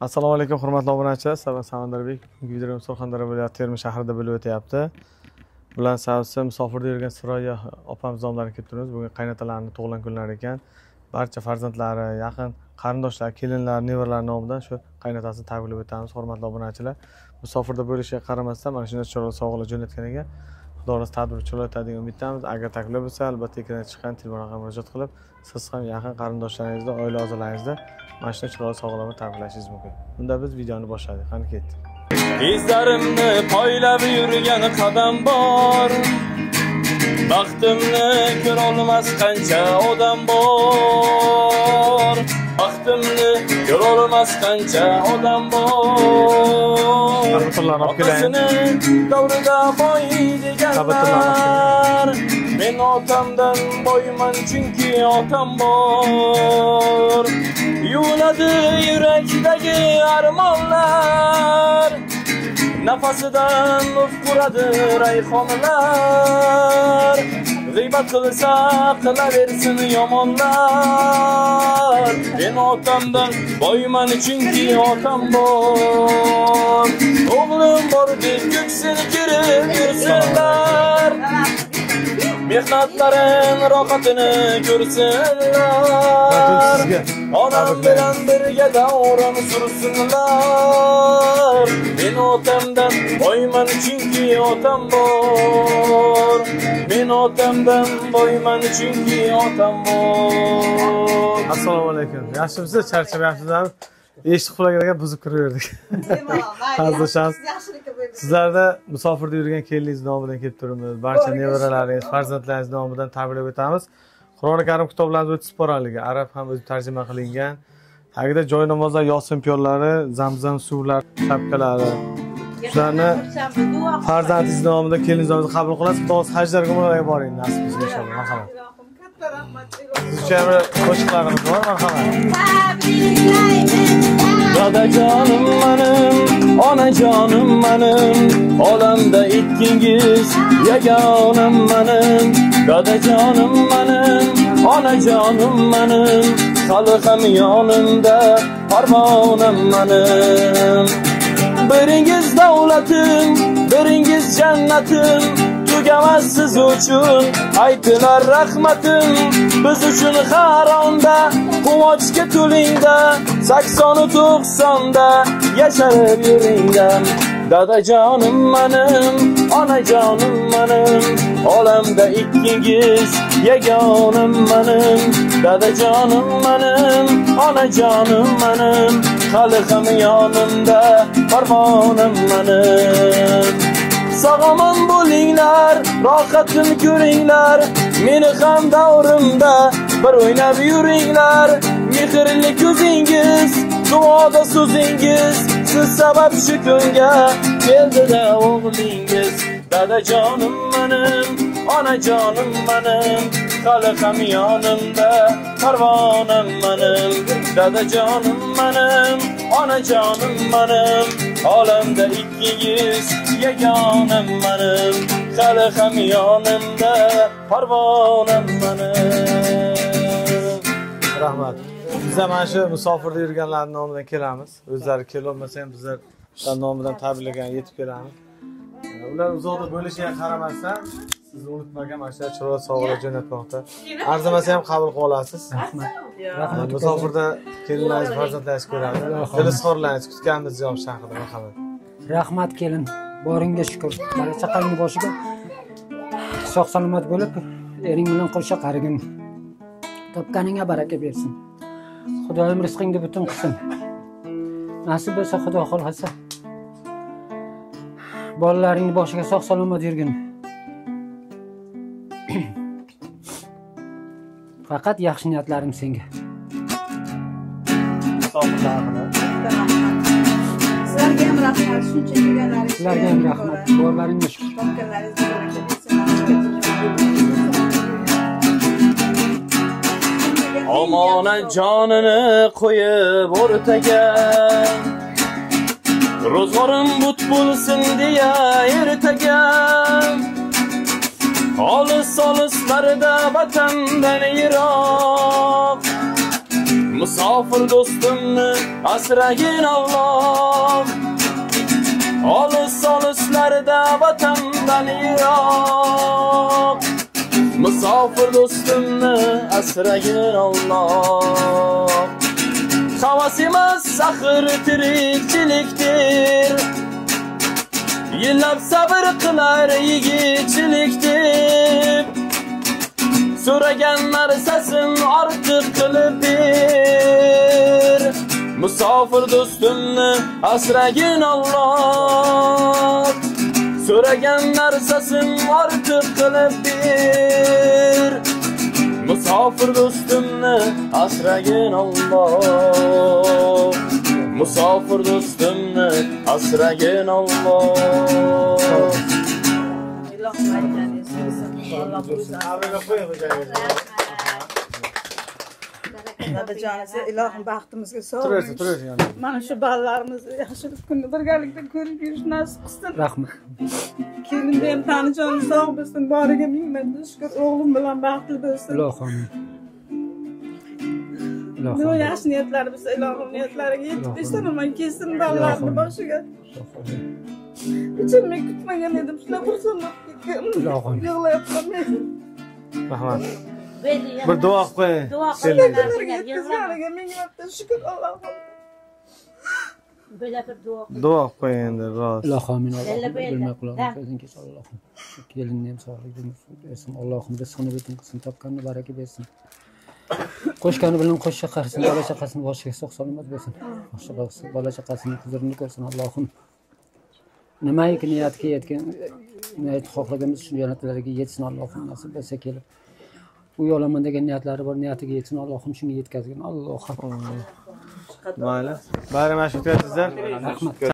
Assalomu alaykum hurmatli obunachilar. Samandarbek videolarimiz Surxondaryo viloyati Termiz shahrida bo'lib o'tyapti. Bular savsi musofirda yurgan Siroya opamiz nomlarini kelib turibmiz. Bugun qaynotalarini tug'ilgan kunlari ekan. Barcha farzandlari, yaqin qarindoshlar, kelinlar, nevaralar nomidan shu qaynotasini tabriklab o'tamiz hurmatli obunachilar. Musofirda bo'lishiga qaramasdan mana shunday chiroyli sovg'alar jo'natgan ekan. Xudo xohlasa tadbir chiroyli o'tadi degan umiddamiz. Agar taklif bo'lsa, albatta ekranga chiqqan telefon raqamiga murojaat qilib, siz ham yaqin qarindoshlaringizda, oila a'zolaringizda mana shunday chiroyli sovg'alarni tabriklashingiz mumkin. Bunda biz videoni boshladik. Qani ketdik. İzlerimni poylab yurgan qadam bor. Baxtimni ko'ra olmas qancha odam bor. Baxtimni ko'ra olmas qancha odam bor. Otasini davrida boy deganlar. Men otamdan boyman chunki otam bor. Yuviladi yurakdagi armonlar. Nafasidan ufquradi rayhonlar. G'iybat qilsa qilaversin yomonlar. Men otamdan boyman chunki otam bor. O'g'lim bor deb ko'ksini kirib yursinlar. Mehnatlarin rohatini ko'rsinlar. Onam bilan birga davron sursinlar. Men otamdan boyman chunki otam bor. Men otamdan boyman chunki otam bor. Assalomu alaykum. Yaxshimisiz? Charchamayapsizlarmi? Eshik qulagan buzib kiraverdik. Hazırshamiz. Sizlarda musofirda yurgan keliningiz nomidan kelib turibmiz. Barcha nevaralaringiz, farzandlaringiz nomidan tabriklab o'tamiz. Qur'oni Karim kitoblarimiz o'ta sporaligi, arab ham o'zi tarjima qilingan. Tagida joy namozlar, yosin piyollari, zamzam suvlar, shapkalari. Shularni farzandingiz nomidan keliningiz nomidan qabul qilasiz. Xudo hajlarga umraga boring, nasib etsin inshaalloh. Marhamat. Katta rahmat. Sizga qo'shiqlarimiz bor, marhamat. Dadajonim menim, onajonim menim, olamda ikkingiz yagonim menim. Dadajonim menim, onajonim menim, hali ham yonimda parvonim menim. Biringiz davlatim, biringiz jannatim, tugamas siz uchun aytilar rahmatim. Biz uchun har onda quvonchga to'lingda, 80-90da yasharib yuringda. Dadajonim menim, onajonim menim, olamda ikkingiz yagonim menim. Dadajonim menim, onajonim menim, hali ham yonimda parvonim menim. Sog'omon bo'linglar, rohatim ko'ringlar, meni ham davrimda bir o'ynab yuringlar. Mehrli ko'zingiz, duoda so'zingiz, siz sabab shu kunga keldi-da o'g'lingiz. Dadajonim menim, onajonim menim, hali ham yonimda parvonim menim. Dadajonim menim, onajonim menim, olamda ikkingiz yagonim menim. Hali ham yonimda parvonim menim. Rahmat. Biz mana shu musofirda yurganlar nomidan kelamiz. O'zlari kelolmasa ham bizlar ular nomidan tabriklagan yetib kelamiz. Ular uzoqda bo'lishiga qaramasdan sizni unutmagan mana shu chiroyli sovg'alar jo'natmoqda. Arzimasa ham qabul qilib olasiz. Rahmat. Musofirda kelinlaringiz, farzandlaringiz ko'radi. Dilizxorlaringiz kutganimiz jom shahrida marhamat. Rahmat kelin. Boringga shukr. Bola chaqangni boshiga sog' salomat bo'lib, ering bilan qo'sha qarigin. Topganingga baraka bersin. Xudoyim rizqingni butun qilsin. Nasib bo'lsa Xudo xohlasa bolalaringni boshiga sog' salomat yurgin. Faqat yaxshi niyatlarim senga. Sizlarga ham rahmat, shuncha kelganlaringiz. Sizlarga ham rahmat. Bolalaringiz shukur. Omonat jonini qo'yib o'rtaga, ro'zg'orim but bo'lsin deya ertaga. Olis olislarda vatandan yiroq, Musofir do'stimni asragin Alloh. Olis-olislarda vatandan yiroq. Musofir do'stimni asragin Alloh. Havas emas axir tirikchilikdir. Yillab sabr qilar yigitchilikdir. So'ragan narsasin ortiq qilib ber. Musofir do'stimni asragin Alloh. So'ragan narsasin ortiq qilib ber. Musofir do'stimni asragin Alloh. Musofir do'stimni asragin Alloh. Ilohim aytganingiz Alloh o'zi. Nadajonisi ilohim baxtimizga sog'. Turasiz. Mana shu bolalarimizni yaxshilik kunni birgalikda ko'rib yurish nasib qilsin. Rahmat. Kelinda ham tanijoni sog' bo'lsin, boriga ming marta shukr, o'g'lim bilan baxtli bo'lsin. Ilohim. Nima yaxshi niyatlari bo'lsa, ilohim niyatlariga yetib ishonaman, kelsin bolalarni boshiga. Ichimni kutmagan edim, shular xursandman. Yig'layapman men. Rahmat. Bir duo qo'ying. Ularga yetkazganiga ming marta shukr Allohim. Böyle bir dua. Duo qo'ying endi rost. Ilohim Bella bilmay qolgan ko'zing kech Allohim. Kelinni ham sog'lik bersin. Allohim rizqini butun qilsin, topganni baraka bersin. Qo'shgani bilan qo'shcha qarsin, bola chaqasini boshiga sog' salomat bo'lsin. Bola chaqasini huzurini ko'rsin Allohim. Nimaiki niyatga yetgan, niyat xohlaganimiz shu yo'nalishlarga yetsin Allohim nasib etsa kelib. U yo'laman degan niyatlari bor, niyatiga yetsin Allohim shunga yetkazgin. Allohim. Mayli. Bayram yaxshi o'tkaysizlar. Rahmat.